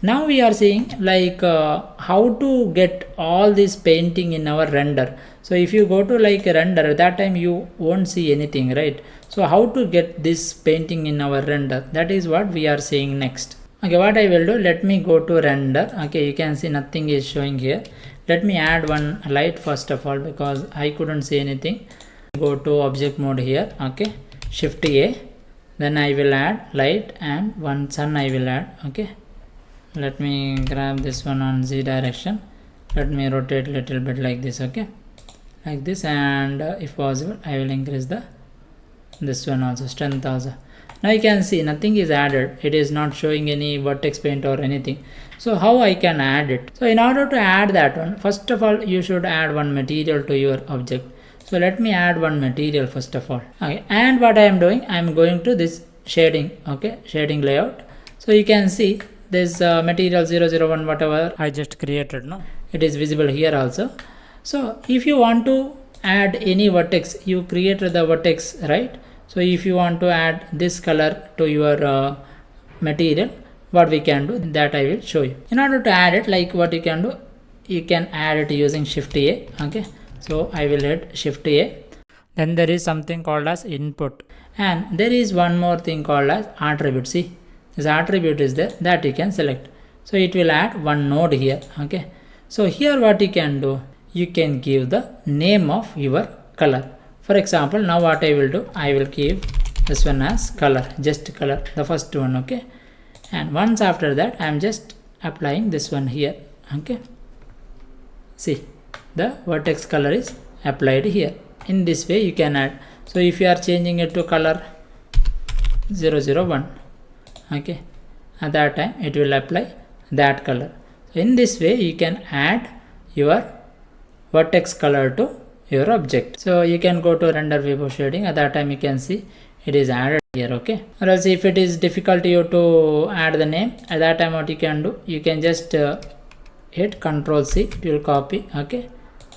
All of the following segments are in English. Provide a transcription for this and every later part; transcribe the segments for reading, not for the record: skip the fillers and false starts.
Now we are seeing like how to get all this painting in our render. So if you go to like render, that time you won't see anything, right? So how to get this painting in our render, that is what we are seeing next. Okay, what I will do, let me go to render. Okay, you can see nothing is showing here. Let me add one light first of all, because I couldn't see anything. Go to object mode here. Okay, shift A, then I will add light and one sun I will add. Okay, let me grab this one on Z direction. Let me rotate a little bit like this. Okay, like this, and if possible I will increase this one also, strength also. Now you can see nothing is added. It is not showing any vertex paint or anything. So how I can add it? So in order to add that one, first of all you should add one material to your object. So let me add one material first of all. Okay, and what I am doing, I am going to this shading. Okay, shading layout. So you can see this material 001 whatever I just created, no, it is visible here also. So if you want to add any vertex, you create the vertex, right? So if you want to add this color to your material, what we can do, that I will show you. In order to add it, like what you can do, you can add it using shift A. Okay, so I will hit shift A. Then there is something called as input, and there is one more thing called as attribute. See, this attribute is there, that you can select. So it will add one node here. Okay, so here what you can do, you can give the name of your color. For example, now what I will do, I will give this one as color, just color, the first one. Okay, and once after that I am just applying this one here. Okay, see, the vertex color is applied here. In this way you can add. So if you are changing it to color 001, okay, at that time it will apply that color. So in this way you can add your vertex color to your object. So you can go to render viewport shading. At that time you can see it is added here. Okay, or else if it is difficult to you to add the name, at that time what you can do, you can just hit Ctrl C, it will copy. Okay,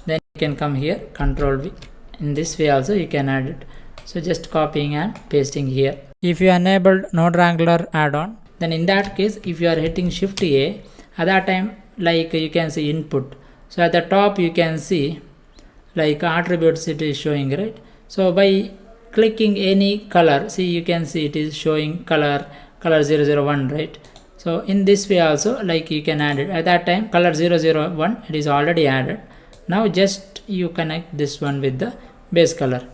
then you can come here, Ctrl V. In this way also you can add it. So just copying and pasting here. If you enabled node wrangler add-on, then in that case if you are hitting shift A, at that time like you can see input. So at the top you can see like attributes, it is showing, right? So by clicking any color, see, you can see it is showing color 001, right? So in this way also, like you can add it. At that time color 001, it is already added. Now just you connect this one with the base color,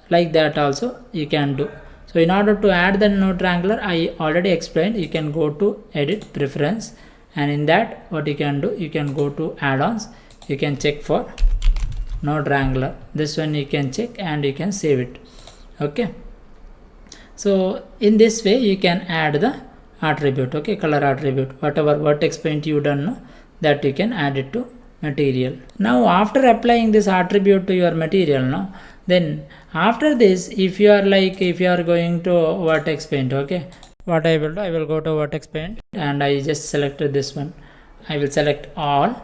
like that also you can do. So in order to add the node wrangler, I already explained, you can go to edit preference, and in that what you can do, you can go to add-ons, you can check for node wrangler. This one you can check and you can save it. Okay, so in this way you can add the attribute. Okay, color attribute, whatever vertex paint you done, no, that you can add it to material. Now after applying this attribute to your material, no, then after this, if you are going to vertex paint, okay, what I will do, I will go to vertex paint and I just selected this one. I will select all.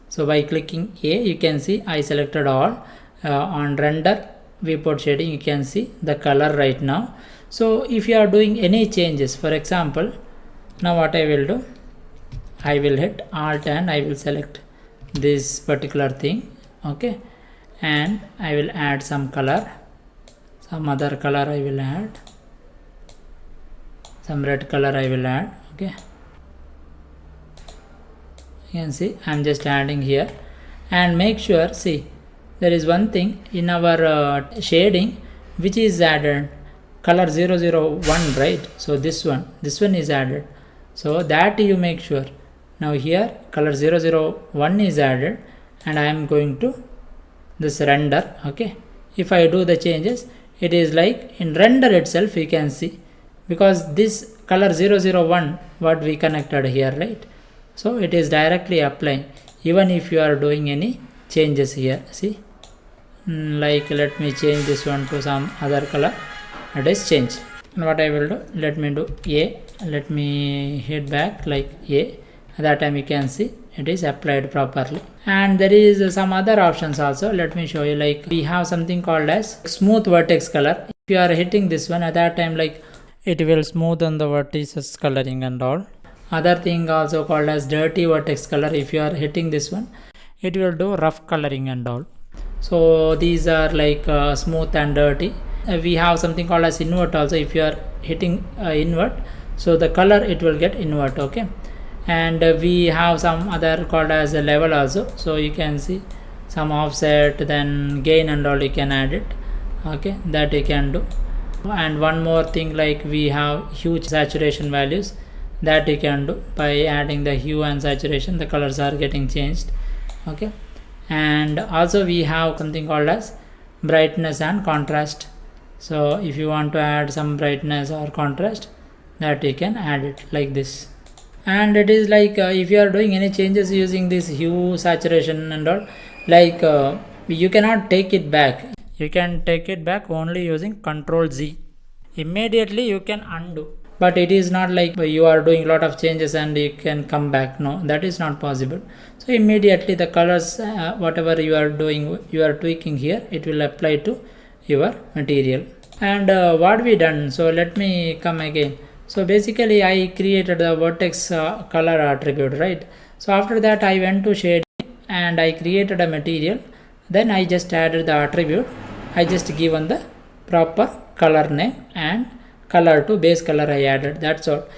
So by clicking A, you can see I selected all. On render viewport shading, you can see the color right now. So if you are doing any changes, for example, now what I will do, I will hit Alt and I will select this particular thing. Okay, and I will add some color, some other color I will add, some red color I will add. Okay, you can see I am just adding here, and make sure, see, there is one thing in our shading which is added, color 001, right? So this one is added, so that you make sure. Now here color 001 is added, and I am going to this render. Okay, if I do the changes, it is like in render itself you can see, because this color 001 what we connected here, right? So it is directly applying even if you are doing any changes here. See, like let me change this one to some other color, it is changed. And what I will do, let me do A, let me hit back like A. At that time you can see it is applied properly. And there is some other options also. Let me show you. Like we have something called as smooth vertex color. If you are hitting this one, at that time like it will smoothen the vertices coloring and all. Other thing also called as dirty vertex color. If you are hitting this one, it will do rough coloring and all. So these are like smooth and dirty. We have something called as invert also. If you are hitting invert, so the color it will get invert. Okay. And we have some other called as a level also. So you can see some offset, then gain and all you can add it. Okay, that you can do. And one more thing, like we have hue saturation values, that you can do by adding the hue and saturation, the colors are getting changed. Okay. And also we have something called as brightness and contrast. So if you want to add some brightness or contrast, that you can add it like this. And it is like if you are doing any changes using this hue saturation and all, like you cannot take it back. You can take it back only using Ctrl Z. Immediately you can undo, but it is not like you are doing a lot of changes and you can come back. No, that is not possible. So immediately the colors, whatever you are doing, you are tweaking here, it will apply to your material. And what we done, so let me come again. So basically I created the vertex color attribute, right? So after that I went to shading and I created a material. Then I just added the attribute. I just given the proper color name and color to base color I added. That's all.